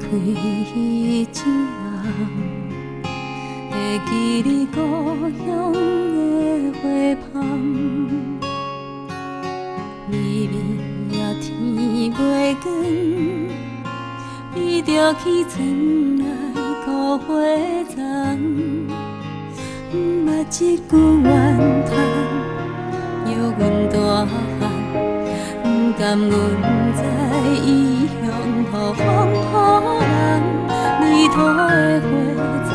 开一会记你故乡的花香，微微啊天袂光，伊就起床来顾花丛，毋捌一句怨叹，摇阮大汉，毋甘阮在异乡，予风予人，泥土的花丛。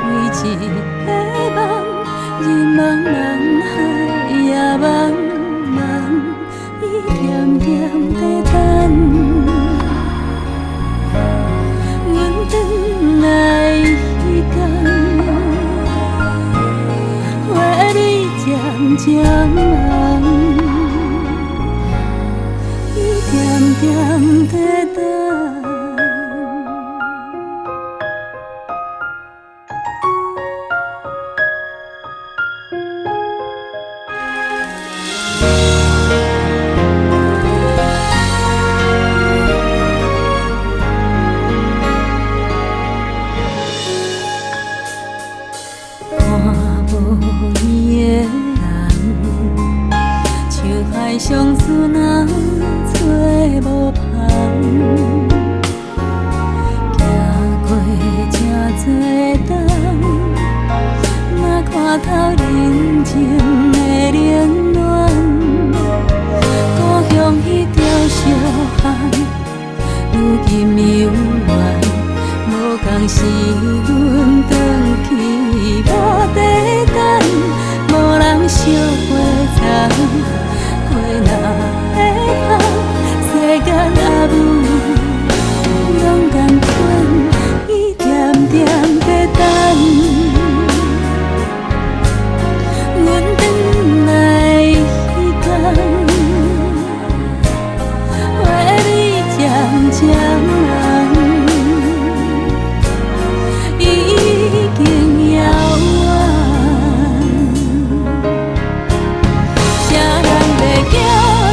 为一个梦，日茫茫，海也茫茫，伊点点在等。阮转来迄天，花蕊渐渐红，伊点点在等。相思人找无旁，行过这多冬，若看透人情的冷暖，故乡迄条小巷，如今犹原，无共是阮转去无地等，无人烧花丛。花若会红，世间阿母拢甘款，伊点点在等。阮转来迄天，花蕊渐渐红，已经遥远。谁人要叫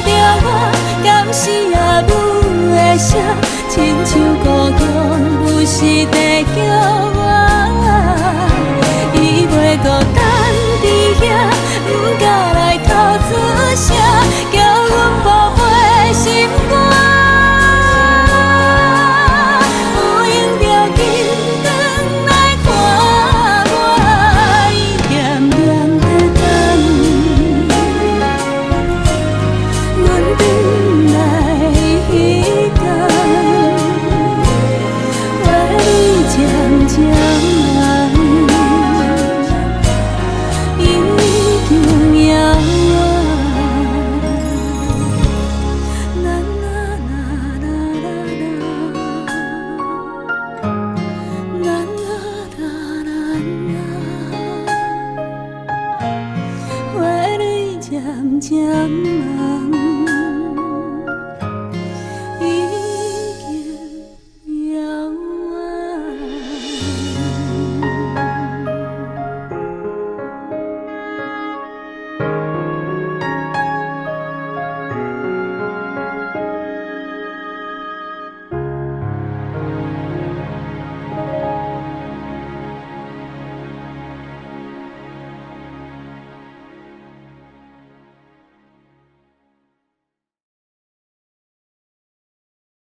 着我，敢是阿母的声，亲像故乡有时。